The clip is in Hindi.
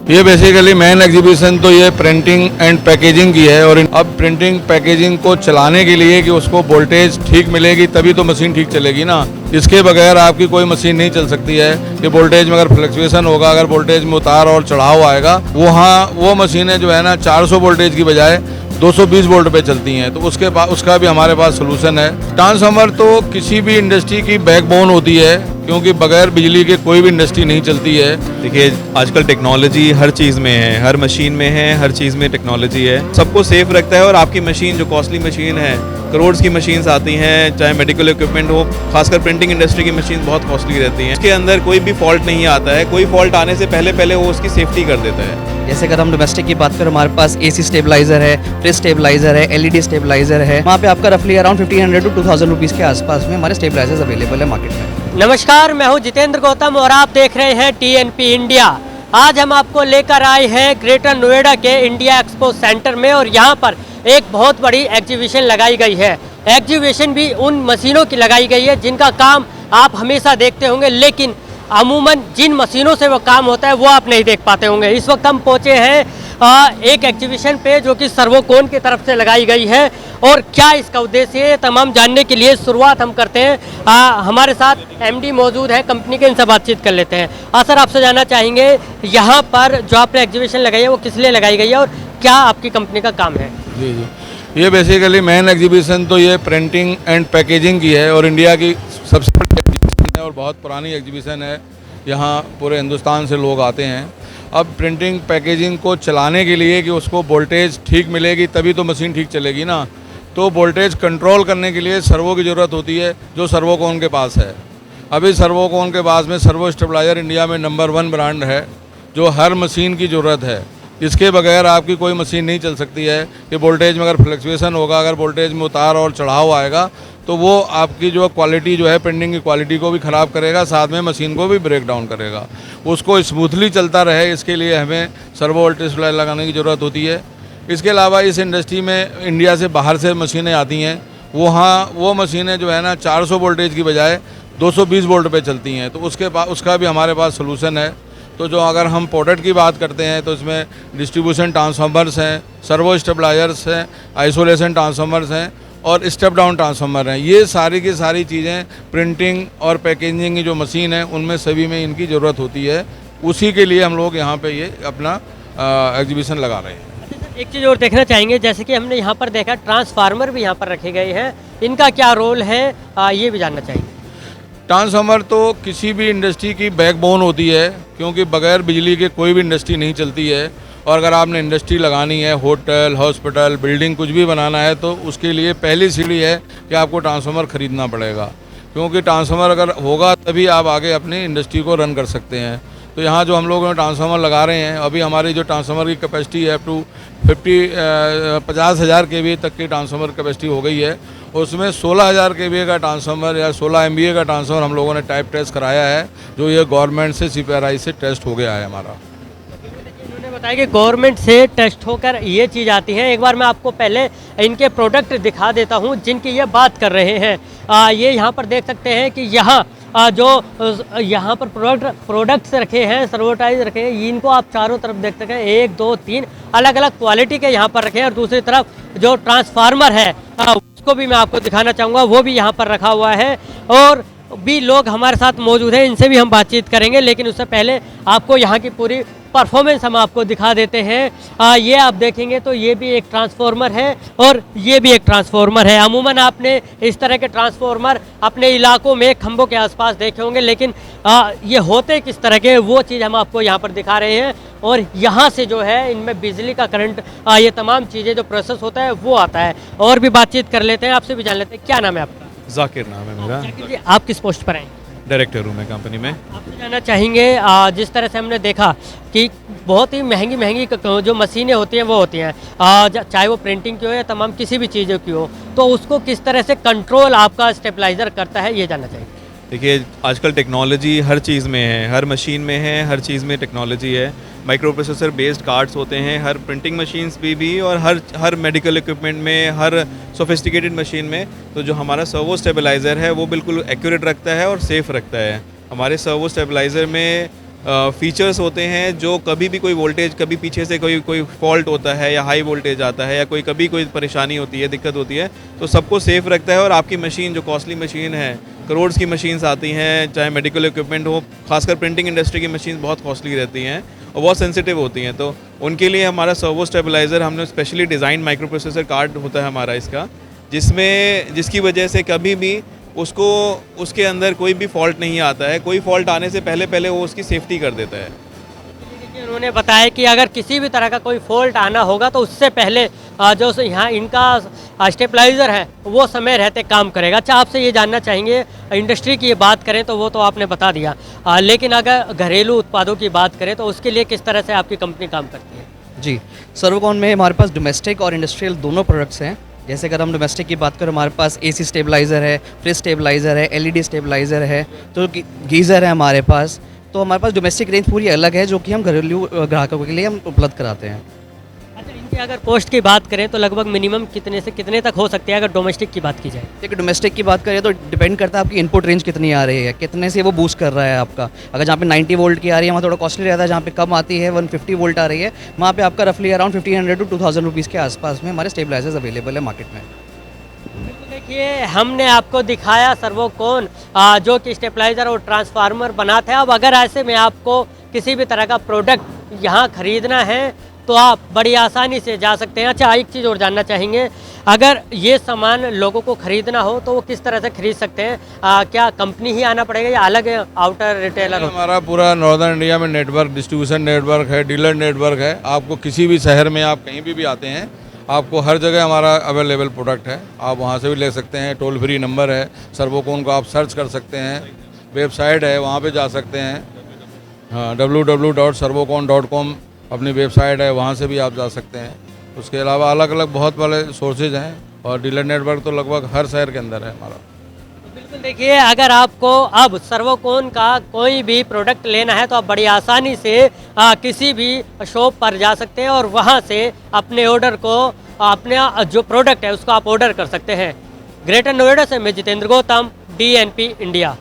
ये बेसिकली मेन एग्जीबिशन तो ये प्रिंटिंग एंड पैकेजिंग की है, और अब प्रिंटिंग पैकेजिंग को चलाने के लिए कि उसको वोल्टेज ठीक मिलेगी तभी तो मशीन ठीक चलेगी ना। इसके बगैर आपकी कोई मशीन नहीं चल सकती है कि वोल्टेज में अगर फ्लक्चुएशन होगा, अगर वोल्टेज में उतार और चढ़ाव आएगा, वो मशीनें जो है ना 400 वोल्टेज की बजाय 220 वोल्ट पे चलती हैं। तो उसका भी हमारे पास सोल्यूशन है। ट्रांसफार्मर तो किसी भी इंडस्ट्री की बैकबोन होती है, क्योंकि बगैर बिजली के कोई भी इंडस्ट्री नहीं चलती है। देखिए आजकल टेक्नोलॉजी हर चीज़ में है, हर मशीन में है, हर चीज़ में टेक्नोलॉजी है। सबको सेफ रखता है। और आपकी मशीन जो कॉस्टली मशीन है, करोड़ की मशीन्स आती हैं, चाहे मेडिकल इक्विपमेंट हो, खासकर प्रिंटिंग इंडस्ट्री की मशीन बहुत कॉस्टली रहती हैं। इसके अंदर कोई भी फॉल्ट नहीं आता है। कोई फॉल्ट आने से पहले वो उसकी सेफ्टी कर देता है। जैसे अगर हम डोमेस्टिक की बात करें, हमारे पास एसी स्टेबलाइजर है, फ्रिज स्टेबलाइजर है, एलईडी स्टेबलाइजर है। वहाँ पे आपका रफली अराउंड 1500 to 2000 रुपीज़ के आसपास में हमारे स्टेबलाइजर्स अवेलेबल है मार्केट में। नमस्कार, मैं हूं जितेंद्र गौतम और आप देख रहे हैं टीएनपी इंडिया। आज हम आपको लेकर आए हैं ग्रेटर नोएडा के इंडिया एक्सपो सेंटर में, और यहां पर एक बहुत बड़ी एग्जीबिशन लगाई गई है। एग्जीबिशन भी उन मशीनों की लगाई गई है जिनका काम आप हमेशा देखते होंगे, लेकिन अमूमन जिन मशीनों से वो काम होता है वो आप नहीं देख पाते होंगे। इस वक्त हम पहुँचे हैं एक एग्जीबिशन पे जो कि सर्वोकोन की तरफ से लगाई गई है, और क्या इसका उद्देश्य है तमाम जानने के लिए शुरुआत हम करते हैं। हमारे साथ एमडी मौजूद है कंपनी के, इनसे बातचीत कर लेते हैं। सर, आपसे जानना चाहेंगे यहाँ पर जो आपने एग्जीबिशन लगाई है वो किस लिए लगाई गई है और क्या आपकी कंपनी का काम है? जी, ये बेसिकली मेन एग्जीबिशन तो ये प्रिंटिंग एंड पैकेजिंग की है, और इंडिया की सबसे बड़ी एग्जीबिशन है और बहुत पुरानी एग्जीबिशन है। यहाँ पूरे हिंदुस्तान से लोग आते हैं। अब प्रिंटिंग पैकेजिंग को चलाने के लिए कि उसको वोल्टेज ठीक मिलेगी तभी तो मशीन ठीक चलेगी ना। तो वोल्टेज कंट्रोल करने के लिए सर्वो की ज़रूरत होती है, जो सर्वोकोन के पास है। अभी सर्वोकोन के पास में सर्वो स्टेबलाइजर इंडिया में नंबर 1 ब्रांड है, जो हर मशीन की ज़रूरत है। इसके बगैर आपकी कोई मशीन नहीं चल सकती है कि वोल्टेज में अगर फ्लक्चुएशन होगा, अगर वोल्टेज में उतार और चढ़ाव आएगा, तो वो आपकी जो क्वालिटी जो है प्रिंटिंग की क्वालिटी को भी ख़राब करेगा, साथ में मशीन को भी ब्रेक डाउन करेगा। उसको स्मूथली चलता रहे, इसके लिए हमें सर्वो वोल्टेज सप्लाई लगाने की ज़रूरत होती है। इसके अलावा इस इंडस्ट्री में इंडिया से बाहर से मशीनें आती हैं, वो मशीनें जो है ना 400 वोल्टेज की बजाय 220 वोल्ट पे चलती हैं। तो उसका भी हमारे पास सोल्यूशन है। तो जो अगर हम प्रोडक्ट की बात करते हैं तो इसमें डिस्ट्रीब्यूशन ट्रांसफार्मर्स हैं, सर्वो स्टेबलाइजर्स हैं, आइसोलेशन ट्रांसफार्मर्स हैं और स्टेप डाउन ट्रांसफार्मर हैं। ये सारी की सारी चीज़ें प्रिंटिंग और पैकेजिंग की जो मशीन है उनमें सभी में इनकी ज़रूरत होती है। उसी के लिए हम लोग यहाँ पे ये अपना एग्जीबिशन लगा रहे हैं। एक चीज़ और देखना चाहेंगे, जैसे कि हमने यहाँ पर देखा ट्रांसफार्मर भी यहाँ पर रखे गए हैं, इनका क्या रोल है ये भी जानना चाहेंगे। ट्रांसफार्मर तो किसी भी इंडस्ट्री की बैकबोन होती है, क्योंकि बगैर बिजली के कोई भी इंडस्ट्री नहीं चलती है। और अगर आपने इंडस्ट्री लगानी है, होटल, हॉस्पिटल, बिल्डिंग कुछ भी बनाना है, तो उसके लिए पहली सीढ़ी है कि आपको ट्रांसफार्मर ख़रीदना पड़ेगा, क्योंकि ट्रांसफार्मर अगर होगा तभी आप आगे अपनी इंडस्ट्री को रन कर सकते हैं। तो यहाँ जो हम लोग ट्रांसफार्मर लगा रहे हैं, अभी हमारी जो ट्रांसफार्मर की कैपेसिटी है अप टू 50,000 kVA तक की ट्रांसफार्मर कैपेसिटी हो गई है। उसमें 16,000 kVA का ट्रांसफार्मर या 16 MVA का ट्रांसफार्मर हम लोगों ने टाइप टेस्ट कराया है, जो ये गवर्नमेंट से CPRI से टेस्ट हो गया है हमारा। उन्होंने बताया कि गवर्नमेंट से टेस्ट होकर ये चीज़ आती है। एक बार मैं आपको पहले इनके प्रोडक्ट दिखा देता हूँ जिनकी ये बात कर रहे हैं। ये यहाँ पर देख सकते हैं कि यहाँ जो यहाँ पर प्रोडक्ट्स रखे हैं, सर्वोटाइज रखे हैं, इनको आप चारों तरफ देख सकते हैं। 1 2 3 अलग अलग क्वालिटी के यहाँ पर रखे हैं। और दूसरी तरफ जो ट्रांसफार्मर है उसको भी मैं आपको दिखाना चाहूँगा, वो भी यहाँ पर रखा हुआ है। और भी लोग हमारे साथ मौजूद हैं, इनसे भी हम बातचीत करेंगे, लेकिन उससे पहले आपको यहाँ की पूरी परफॉर्मेंस हम आपको दिखा देते हैं। ये आप देखेंगे तो ये भी एक ट्रांसफार्मर है और ये भी एक ट्रांसफार्मर है। अमूमन आपने इस तरह के ट्रांसफार्मर अपने इलाकों में खंभों के आसपास देखे होंगे, लेकिन ये होते किस तरह के, वो चीज़ हम आपको यहाँ पर दिखा रहे हैं। और यहाँ से जो है इनमें बिजली का करंट, ये तमाम चीज़ें जो प्रोसेस होता है वो आता है। और भी बातचीत कर लेते हैं, आपसे भी जान लेते हैं। क्या नाम है आपका? जाकिर नाम है मेरा। जाकिर जी, आप किस पोस्ट पर हैं? डायरेक्टर हूँ मैं कंपनी में। आपसे जानना चाहेंगे, जिस तरह से हमने देखा कि बहुत ही महंगी जो मशीनें होती हैं वो होती हैं, चाहे वो प्रिंटिंग की हो या तमाम किसी भी चीज़ों की हो, तो उसको किस तरह से कंट्रोल आपका स्टेबलाइजर करता है, ये जानना चाहिए। देखिए आजकल टेक्नोलॉजी हर चीज़ में है, हर मशीन में है, हर चीज़ में टेक्नोलॉजी है। माइक्रो प्रोसेसर बेस्ड कार्ड्स होते हैं हर प्रिंटिंग मशीन्स भी और हर मेडिकल इक्विपमेंट में, हर सोफिस्टिकेटेड मशीन में। तो जो हमारा सर्वो स्टेबलाइज़र है वो बिल्कुल एक्यूरेट रखता है और सेफ़ रखता है। हमारे सर्वो स्टेबलाइज़र में फीचर्स होते हैं जो कभी भी कोई वोल्टेज, कभी पीछे से कोई फॉल्ट होता है या हाई वोल्टेज आता है या कभी कोई परेशानी होती है, दिक्कत होती है, तो सबको सेफ़ रखता है। और आपकी मशीन जो कॉस्टली मशीन है, करोड़ की मशीन्स आती हैं, चाहे मेडिकल इक्विपमेंट हो, खासकर प्रिंटिंग इंडस्ट्री की मशीन बहुत कॉस्टली रहती हैं और बहुत सेंसिटिव होती हैं, तो उनके लिए हमारा सर्वो स्टेबलाइज़र, हमने specially design micro processor card होता है हमारा इसका, जिसकी वजह से कभी भी उसको उसके अंदर कोई भी फॉल्ट नहीं आता है। कोई फॉल्ट आने से पहले वो उसकी सेफ्टी कर देता है। देखिए, उन्होंने बताया कि अगर किसी भी तरह का कोई फॉल्ट आना होगा तो उससे पहले जो यहाँ इनका स्टेबलाइज़र है वो समय रहते काम करेगा। अच्छा, आपसे ये जानना चाहेंगे, इंडस्ट्री की ये बात करें तो वो तो आपने बता दिया, लेकिन अगर घरेलू उत्पादों की बात करें तो उसके लिए किस तरह से आपकी कंपनी काम करती है? जी, सर्वोकॉन में हमारे पास डोमेस्टिक और इंडस्ट्रियल दोनों प्रोडक्ट्स हैं। जैसे अगर हम डोमेस्टिक की बात करें, हमारे पास एसी स्टेबलाइज़र है, फ्रिज स्टेबलाइज़र है, एलईडी स्टेबलाइज़र है, तो गीज़र है हमारे पास। तो हमारे पास डोमेस्टिक रेंज पूरी अलग है जो कि हम घरेलू ग्राहकों के लिए हम उपलब्ध कराते हैं। अच्छा, इनकी अगर कॉस्ट की बात करें तो लगभग मिनिमम कितने से कितने तक हो सकती है अगर डोमेस्टिक की बात की जाए? देखिए, डोमेस्टिक की बात करें तो डिपेंड करता है आपकी इनपुट रेंज कितनी आ रही है, कितने से वो बूस्ट कर रहा है आपका। अगर जहाँ पे 90 वोल्ट की आ रही है वहाँ थोड़ा कॉस्टली रहता है, जहाँ पे कम आती है 150 वोल्ट आ रही है वहाँ पे आपका रफली अराउंड 1500 to 2000 रुपीज़ के आसपास में हमारे स्टेबलाइजर्स अवेलेबल है मार्केट में। देखिए, हमने आपको दिखाया सर्वोकॉन जो कि स्टेबलाइज़र और ट्रांसफार्मर बनाता है। अब अगर ऐसे में आपको किसी भी तरह का प्रोडक्ट यहाँ ख़रीदना है तो आप बड़ी आसानी से जा सकते हैं। अच्छा, एक चीज़ और जानना चाहेंगे, अगर ये सामान लोगों को ख़रीदना हो तो वो किस तरह से ख़रीद सकते हैं? क्या कंपनी ही आना पड़ेगा या अलग आउटर रिटेलर? हमारा पूरा नॉर्दर्न इंडिया में नेटवर्क, डिस्ट्रीब्यूशन नेटवर्क है, डीलर नेटवर्क है। आपको किसी भी शहर में आप कहीं भी आते हैं, आपको हर जगह हमारा अवेलेबल प्रोडक्ट है, आप वहाँ से भी ले सकते हैं। टोल फ्री नंबर है सर्वोकॉन को, आप सर्च कर सकते हैं, वेबसाइट है वहाँ पे जा सकते हैं। हाँ, www.servocon.com अपनी वेबसाइट है, वहाँ से भी आप जा सकते हैं। उसके अलावा अलग अलग बहुत बड़े सोर्सेज हैं और डीलर नेटवर्क तो लगभग हर शहर के अंदर है हमारा। बिल्कुल, देखिए, अगर आपको अब सर्वोकॉन का कोई भी प्रोडक्ट लेना है तो आप बड़ी आसानी से किसी भी शॉप पर जा सकते हैं और वहां से अपने ऑर्डर को, अपने जो प्रोडक्ट है उसको आप ऑर्डर कर सकते हैं। ग्रेटर नोएडा से मैं जितेंद्र गौतम, DNP इंडिया।